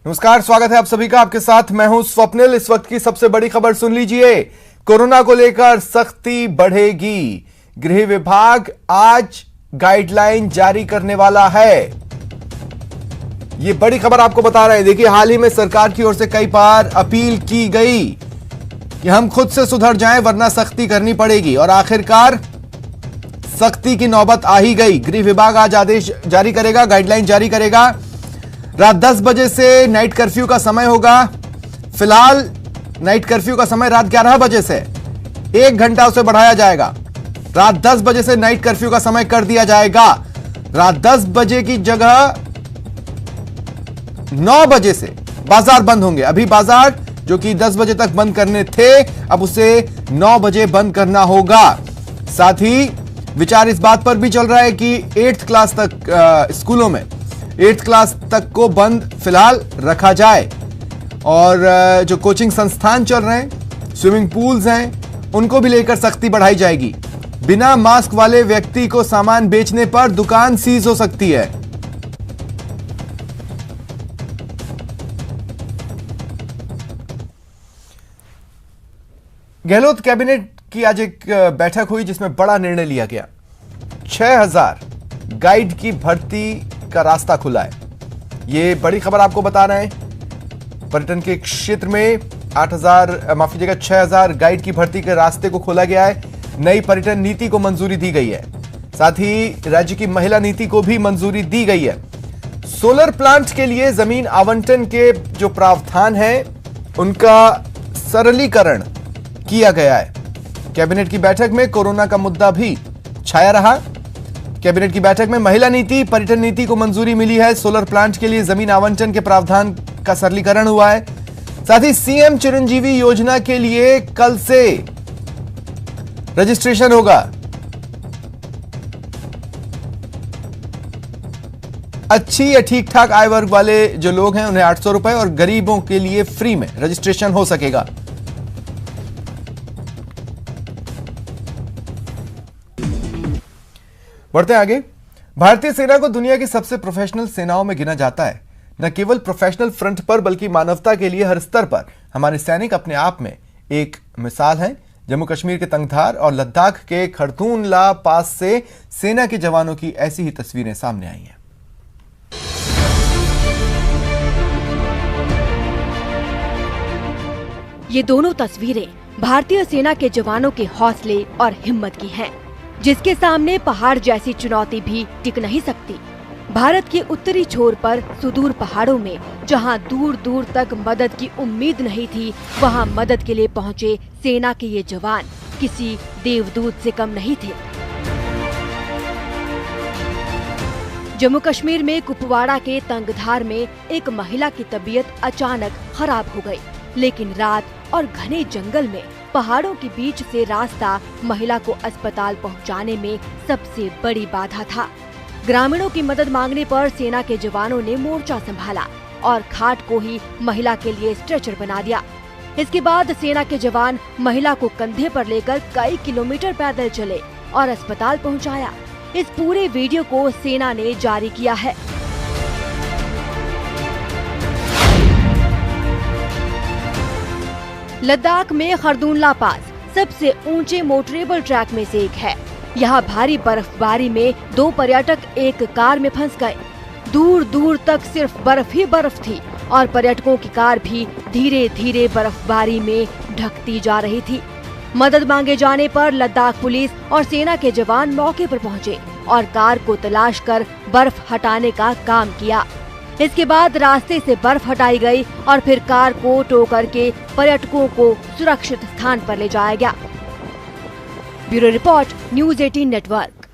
नमस्कार, स्वागत है आप सभी का। आपके साथ मैं हूं स्वप्निल। इस वक्त की सबसे बड़ी खबर सुन लीजिए। कोरोना को लेकर सख्ती बढ़ेगी। गृह विभाग आज गाइडलाइन जारी करने वाला है। यह बड़ी खबर आपको बता रहे हैं। देखिए, हाल ही में सरकार की ओर से कई बार अपील की गई कि हम खुद से सुधर जाएं वरना सख्ती करनी पड़ेगी, और आखिरकार सख्ती की नौबत आ ही गई। गृह विभाग आज आदेश जारी करेगा, गाइडलाइन जारी करेगा। रात 10 बजे से नाइट कर्फ्यू का समय होगा। फिलहाल नाइट कर्फ्यू का समय रात 11 बजे से 1 घंटा उसे बढ़ाया जाएगा। रात 10 बजे से नाइट कर्फ्यू का समय कर दिया जाएगा। रात 10 बजे की जगह 9 बजे से बाजार बंद होंगे। अभी बाजार जो कि 10 बजे तक बंद करने थे, अब उसे 9 बजे बंद करना होगा। साथ ही विचार इस बात पर भी चल रहा है कि 8th क्लास तक स्कूलों में 8th क्लास तक को बंद फिलहाल रखा जाए, और जो कोचिंग संस्थान चल रहे हैं, स्विमिंग पूल्स हैं, उनको भी लेकर सख्ती बढ़ाई जाएगी। बिना मास्क वाले व्यक्ति को सामान बेचने पर दुकान सीज हो सकती है। गहलोत कैबिनेट की आज एक बैठक हुई जिसमें बड़ा निर्णय लिया गया। 6000 गाइड की भर्ती का रास्ता खुला है। ये बड़ी खबर आपको बता रहे हैं। पर्यटन के क्षेत्र में 6000 गाइड की भर्ती के रास्ते को खोला गया है। नई पर्यटन नीति को मंजूरी दी गई है। साथ ही राज्य की महिला नीति को भी मंजूरी दी गई है। सोलर प्लांट के लिए जमीन आवंटन के जो प्रावधान है उनका सरलीकरण किया गया है। कैबिनेट की बैठक में कोरोना का मुद्दा भी छाया रहा। कैबिनेट की बैठक में महिला नीति, पर्यटन नीति को मंजूरी मिली है। सोलर प्लांट के लिए जमीन आवंटन के प्रावधान का सरलीकरण हुआ है। साथ ही सीएम चिरंजीवी योजना के लिए कल से रजिस्ट्रेशन होगा। अच्छी या ठीक ठाक आय वर्ग वाले जो लोग हैं उन्हें 800 रुपए, और गरीबों के लिए फ्री में रजिस्ट्रेशन हो सकेगा। बढ़ते आगे। भारतीय सेना को दुनिया की सबसे प्रोफेशनल सेनाओं में गिना जाता है। न केवल प्रोफेशनल फ्रंट पर बल्कि मानवता के लिए हर स्तर पर हमारे सैनिक अपने आप में एक मिसाल हैं। जम्मू कश्मीर के तंगधार और लद्दाख के खरदूनला पास से सेना के जवानों की ऐसी ही तस्वीरें सामने आई हैं। ये दोनों तस्वीरें भारतीय सेना के जवानों के हौसले और हिम्मत की हैं, जिसके सामने पहाड़ जैसी चुनौती भी टिक नहीं सकती। भारत के उत्तरी छोर पर सुदूर पहाड़ों में जहां दूर दूर तक मदद की उम्मीद नहीं थी, वहां मदद के लिए पहुंचे सेना के ये जवान किसी देवदूत से कम नहीं थे। जम्मू कश्मीर में कुपवाड़ा के तंगधार में एक महिला की तबीयत अचानक खराब हो गई, लेकिन रात और घने जंगल में पहाड़ों के बीच से रास्ता महिला को अस्पताल पहुंचाने में सबसे बड़ी बाधा था। ग्रामीणों की मदद मांगने पर सेना के जवानों ने मोर्चा संभाला और खाट को ही महिला के लिए स्ट्रेचर बना दिया। इसके बाद सेना के जवान महिला को कंधे पर लेकर कई किलोमीटर पैदल चले और अस्पताल पहुंचाया। इस पूरे वीडियो को सेना ने जारी किया है। लद्दाख में खरदूनला पास सबसे ऊंचे मोटरेबल ट्रैक में से एक है। यहाँ भारी बर्फबारी में 2 पर्यटक एक कार में फंस गए। दूर दूर तक सिर्फ बर्फ ही बर्फ थी और पर्यटकों की कार भी धीरे धीरे बर्फबारी में ढकती जा रही थी। मदद मांगे जाने पर लद्दाख पुलिस और सेना के जवान मौके पर पहुंचे और कार को तलाश कर बर्फ हटाने का काम किया। इसके बाद रास्ते से बर्फ हटाई गई और फिर कार को टो करके पर्यटकों को सुरक्षित स्थान पर ले जाया गया। Bureau report, news 18 network.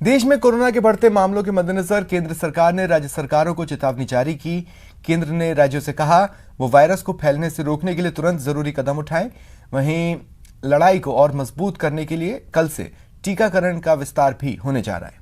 देश में कोरोना के बढ़ते मामलों के मद्देनजर केंद्र सरकार ने राज्य सरकारों को चेतावनी जारी की। केंद्र ने राज्यों से कहा वो वायरस को फैलने से रोकने के लिए तुरंत जरूरी कदम उठाएं। वहीं लड़ाई को और मजबूत करने के लिए कल से टीकाकरण का विस्तार भी होने जा रहा है।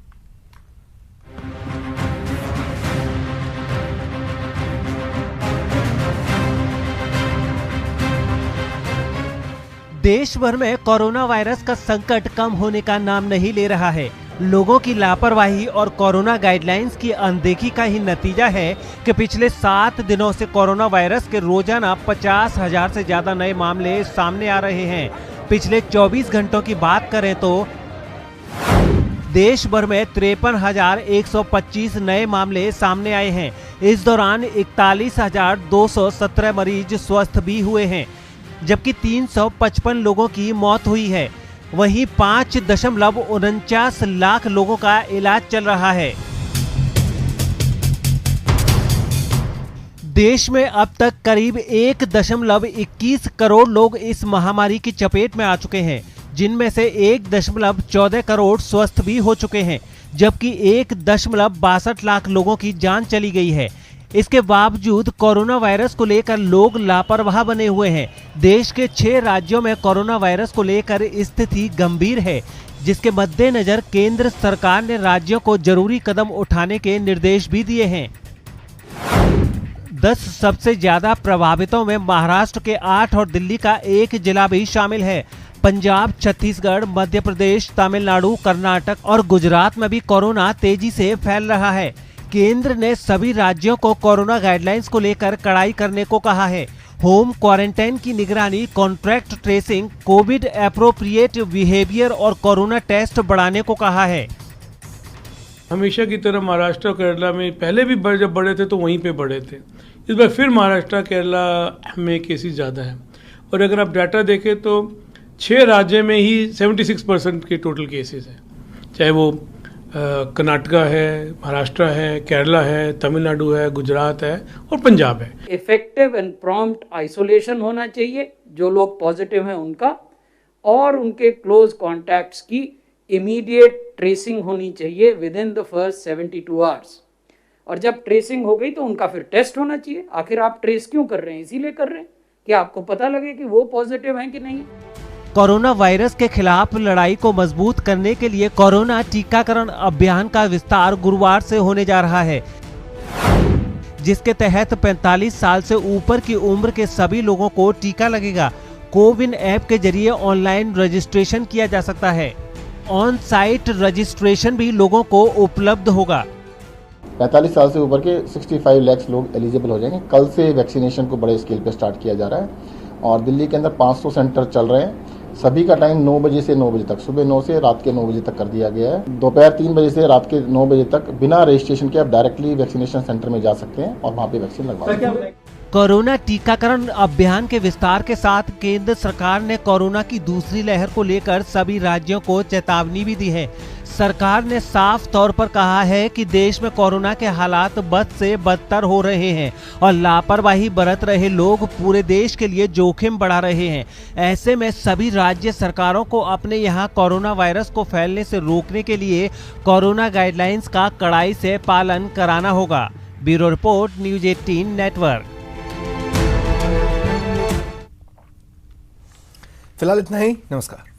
देश भर में कोरोना वायरस का संकट कम होने का नाम नहीं ले रहा है। लोगों की लापरवाही और कोरोना गाइडलाइंस की अनदेखी का ही नतीजा है कि पिछले 7 दिनों से कोरोना वायरस के रोजाना 50,000 से ज्यादा नए मामले सामने आ रहे हैं। पिछले 24 घंटों की बात करें तो देश भर में 53,125 नए मामले सामने आए हैं। इस दौरान 41,217 मरीज स्वस्थ भी हुए हैं, जबकि 355 लोगों की मौत हुई है। वहीं 5.49 लाख लोगों का इलाज चल रहा है। देश में अब तक करीब 1.21 करोड़ लोग इस महामारी की चपेट में आ चुके हैं, जिनमें से 1.14 करोड़ स्वस्थ भी हो चुके हैं, जबकि 1.62 लाख लोगों की जान चली गई है। इसके बावजूद कोरोना वायरस को लेकर लोग लापरवाह बने हुए हैं। देश के 6 राज्यों में कोरोना वायरस को लेकर स्थिति गंभीर है, जिसके मद्देनजर केंद्र सरकार ने राज्यों को जरूरी कदम उठाने के निर्देश भी दिए हैं। 10 सबसे ज्यादा प्रभावितों में महाराष्ट्र के 8 और दिल्ली का 1 जिला भी शामिल है। पंजाब, छत्तीसगढ़, मध्य प्रदेश, तमिलनाडु, कर्नाटक और गुजरात में भी कोरोना तेजी से फैल रहा है। केंद्र ने सभी राज्यों को कोरोना गाइडलाइंस को लेकर कड़ाई करने को कहा है। होम क्वारंटाइन की निगरानी, contract tracing, Covid appropriate behaviour और कोरोना टेस्ट बढ़ाने को कहा है। हमेशा की तरह महाराष्ट्र और केरला में पहले भी जब बढ़े थे तो वहीं पे बढ़े थे। इस बार फिर महाराष्ट्र केरला में केसेस ज़्यादा हैं, और अगर आप डाटा देखें तो 6 राज्य में ही 76% के टोटल केसेस हैं, चाहे वो कर्नाटका है, महाराष्ट्र है, केरला है, तमिलनाडु है, गुजरात है और पंजाब है। इफेक्टिव एंड प्रॉम्प्ट आइसोलेशन होना चाहिए जो लोग पॉजिटिव हैं उनका, और उनके क्लोज कॉन्टैक्ट्स की इमीडिएट ट्रेसिंग होनी चाहिए with in the first 72 hours. और जब ट्रेसिंग हो गई तो उनका फिर टेस्ट होना चाहिए। आखिर आप ट्रेस क्यों कर रहे हैं? इसीलिए कर रहे हैं कि आपको पता लगे कि वो पॉजिटिव हैं कि नहीं। कोरोना वायरस के खिलाफ लड़ाई को मजबूत करने के लिए कोरोना टीकाकरण अभियान का विस्तार गुरुवार से होने जा रहा है, जिसके तहत 45 साल से ऊपर की उम्र के सभी लोगों को टीका लगेगा। कोविन ऐप के जरिए ऑनलाइन रजिस्ट्रेशन किया जा सकता है। ऑन साइट रजिस्ट्रेशन भी लोगों को उपलब्ध होगा। 45 साल से ऊपर के 65 लाख लोग एलिजिबल हो जाएंगे। कल से वैक्सीनेशन को बड़े स्केल पे स्टार्ट किया जा रहा है, और दिल्ली के अंदर 500 सेंटर चल रहे हैं। सभी का टाइम 9 बजे से 9 बजे तक, सुबह 9 से रात के 9 बजे तक कर दिया गया है। दोपहर 3 बजे से रात के 9 बजे तक बिना रजिस्ट्रेशन के आप डायरेक्टली वैक्सीनेशन सेंटर में जा सकते हैं और वहाँ पे वैक्सीन लगवा सकते हैं। कोरोना टीकाकरण अभियान के विस्तार के साथ केंद्र सरकार ने कोरोना की दूसरी लहर को लेकर सभी राज्यों को चेतावनी भी दी है। सरकार ने साफ तौर पर कहा है कि देश में कोरोना के हालात बद से बदतर हो रहे हैं और लापरवाही बरत रहे लोग पूरे देश के लिए जोखिम बढ़ा रहे हैं। ऐसे में सभी राज्य सरकारों को अपने यहाँ कोरोना वायरस को फैलने से रोकने के लिए कोरोना गाइडलाइंस का कड़ाई से पालन कराना होगा। Bureau report, news 18 network. फिलहाल इतना ही, नमस्कार।